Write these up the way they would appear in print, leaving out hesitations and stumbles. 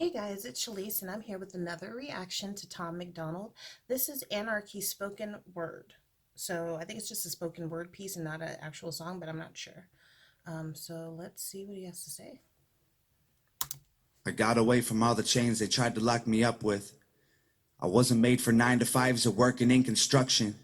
Hey guys, it's Shalise, and I'm here with another reaction to Tom MacDonald. This is Anarchy spoken word. So I think it's just a spoken word piece and not an actual song, but I'm not sure. So let's see what he has to say. I got away from all the chains they tried to lock me up with. I wasn't made for 9 to 5s or working in construction.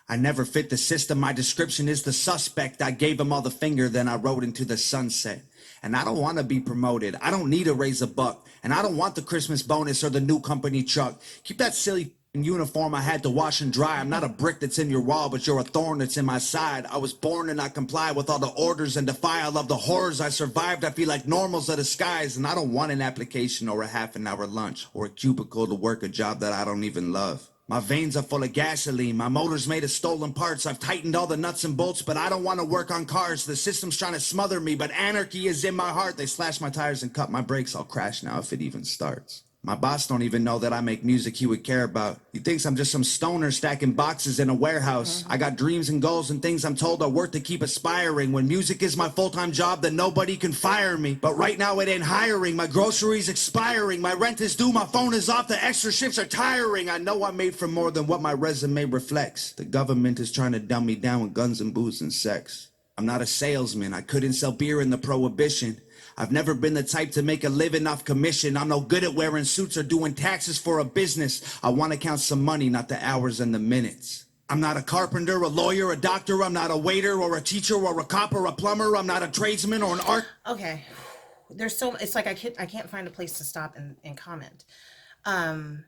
I never fit the system, my description is the suspect. I gave him all the finger, then I rode into the sunset. And I don't want to be promoted, I don't need to raise a buck. And I don't want the Christmas bonus or the new company truck. Keep that silly uniform I had to wash and dry. I'm not a brick that's in your wall, but you're a thorn that's in my side. I was born to not comply with all the orders and defy all of the horrors I survived. I feel like normal's a disguise, and I don't want an application or a half an hour lunch or a cubicle to work a job that I don't even love. My veins are full of gasoline, my motor's made of stolen parts. I've tightened all the nuts and bolts, but I don't want to work on cars. The system's trying to smother me, but anarchy is in my heart. They slash my tires and cut my brakes, I'll crash now if it even starts. My boss don't even know that I make music he would care about. He thinks I'm just some stoner stacking boxes in a warehouse. I got dreams and goals and things I'm told are worth to keep aspiring. When music is my full-time job, then nobody can fire me. But right now it ain't hiring. My groceries expiring. My rent is due. My phone is off. The extra shifts are tiring. I know I'm made for more than what my resume reflects. The government is trying to dumb me down with guns and booze and sex. I'm not a salesman. I couldn't sell beer in the prohibition. I've never been the type to make a living off commission. I'm no good at wearing suits or doing taxes for a business. I want to count some money, not the hours and the minutes. I'm not a carpenter, a lawyer, a doctor. I'm not a waiter or a teacher or a cop or a plumber. I'm not a tradesman or an art. Okay. There's so it's like I can't find a place to stop and comment. Um,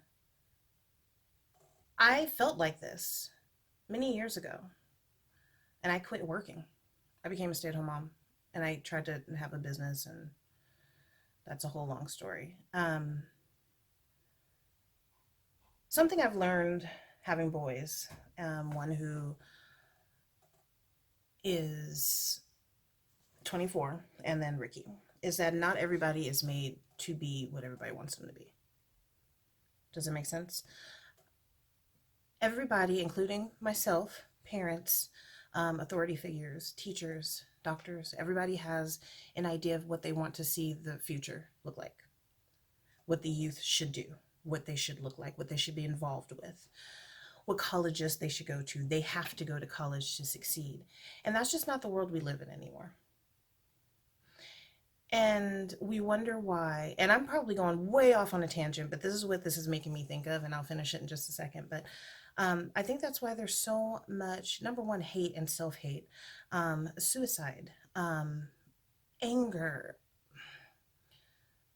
I felt like this many years ago, and I quit working. I became a stay-at-home mom, and I tried to have a business, and that's a whole long story. Something I've learned having boys, one who is 24, and then Ricky, is that not everybody is made to be what everybody wants them to be. Does it make sense? Everybody, including myself, parents, authority figures, teachers, doctors, everybody has an idea of what they want to see the future look like, what the youth should do, what they should look like, what they should be involved with, what colleges they should go to. They have to go to college to succeed. And that's just not the world we live in anymore. And we wonder why, and I'm probably going way off on a tangent, but this is what this is making me think of, and I'll finish it in just a second. But I think that's why there's so much, number one, hate and self hate, suicide, anger,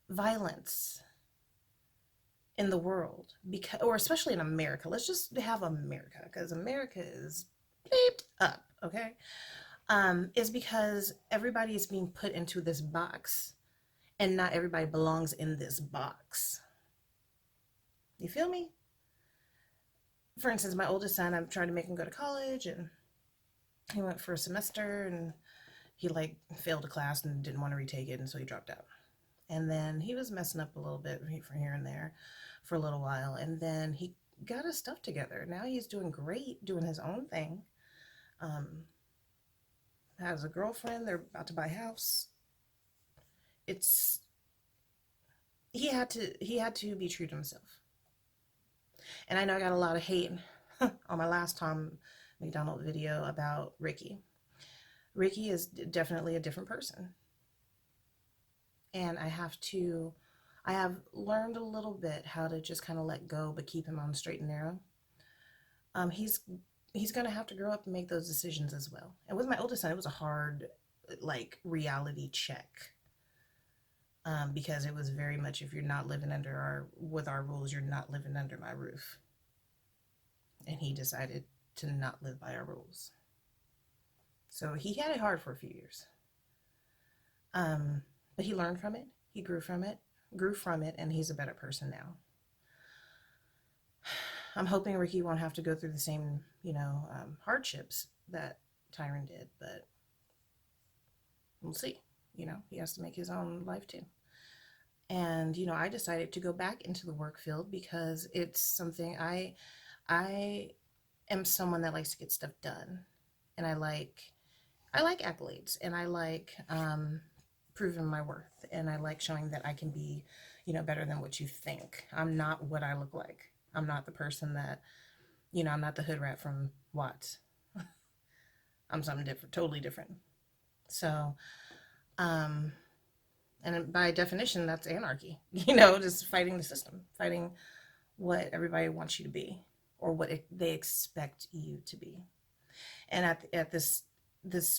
violence in the world, because, or especially in America. Let's just have America, because America is bleeped up, okay? Is because everybody is being put into this box, and not everybody belongs in this box. You feel me? For instance, my oldest son, I'm trying to make him go to college, and he went for a semester, and he like failed a class and didn't want to retake it, and so he dropped out. And then he was messing up a little bit from here and there for a little while, and then he got his stuff together. Now he's doing great, doing his own thing. Um, has a girlfriend. They're about to buy a house. It's he had to be true to himself. And I know I got a lot of hate on my last Tom MacDonald video about Ricky. Ricky is definitely a different person, and I have learned a little bit how to just kind of let go, but keep him on the straight and narrow. He's going to have to grow up and make those decisions as well. And with my oldest son, it was a hard, like, reality check, because it was very much, if you're not living under our rules, you're not living under my roof. And he decided to not live by our rules. So he had it hard for a few years. But he learned from it. He grew from it, and he's a better person now. I'm hoping Ricky won't have to go through the same, hardships that Tyron did, but we'll see. He has to make his own life too. And I decided to go back into the work field because it's something I am someone that likes to get stuff done, and I like accolades, and I like proving my worth, and I like showing that I can be, better than what you think. I'm not what I look like. I'm not the person that, I'm not the hood rat from Watts. I'm something different, totally different. So, um, and by definition, that's anarchy. Just fighting the system, fighting what everybody wants you to be, or what they expect you to be. And at this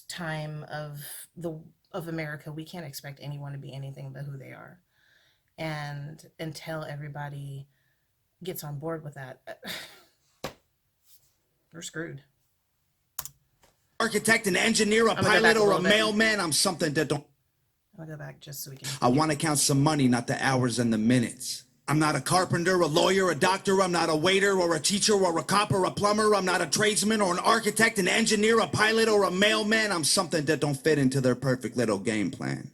time of America, we can't expect anyone to be anything but who they are. And until everybody gets on board with that, we're screwed. Architect, an engineer, a I'm gonna go back pilot, a or a little bit. mailman, I'm something that don't. I'm gonna go back just so we can. I want to count some money, not the hours and the minutes. I'm not a carpenter, a lawyer, a doctor. I'm not a waiter or a teacher or a cop or a plumber. I'm not a tradesman or an architect, an engineer, a pilot, or a mailman. I'm something that don't fit into their perfect little game plan.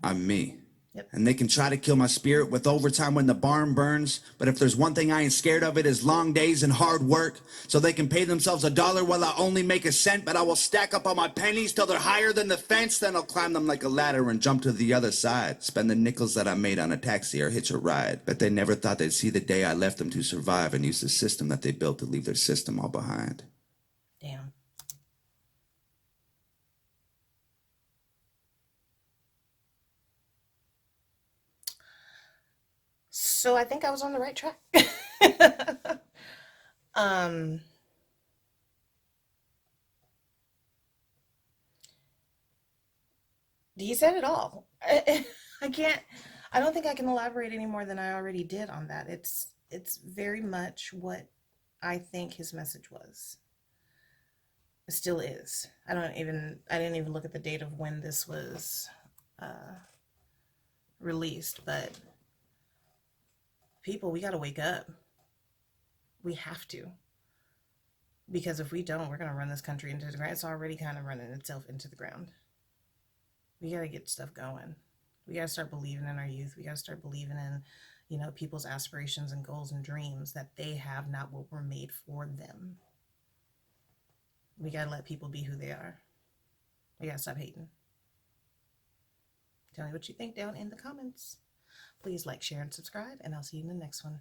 I'm me. Yep. And they can try to kill my spirit with overtime when the barn burns. But if there's one thing I ain't scared of, it is long days and hard work. So they can pay themselves $1 while I only make a cent. But I will stack up all my pennies till they're higher than the fence. Then I'll climb them like a ladder and jump to the other side. Spend the nickels that I made on a taxi or hitch a ride. But they never thought they'd see the day I left them to survive and use the system that they built to leave their system all behind. Damn. So I think I was on the right track. um, he said it all. I can't. I don't think I can elaborate any more than I already did on that. It's very much what I think his message was. It still is. I didn't even look at the date of when this was uh, released, but people, we got to wake up. We have to. Because if we don't, we're going to run this country into the ground. It's already kind of running itself into the ground. We got to get stuff going. We got to start believing in our youth. We got to start believing in, people's aspirations and goals and dreams that they have, not what were made for them. We got to let people be who they are. We got to stop hating. Tell me what you think down in the comments. Please like, share, and subscribe, and I'll see you in the next one.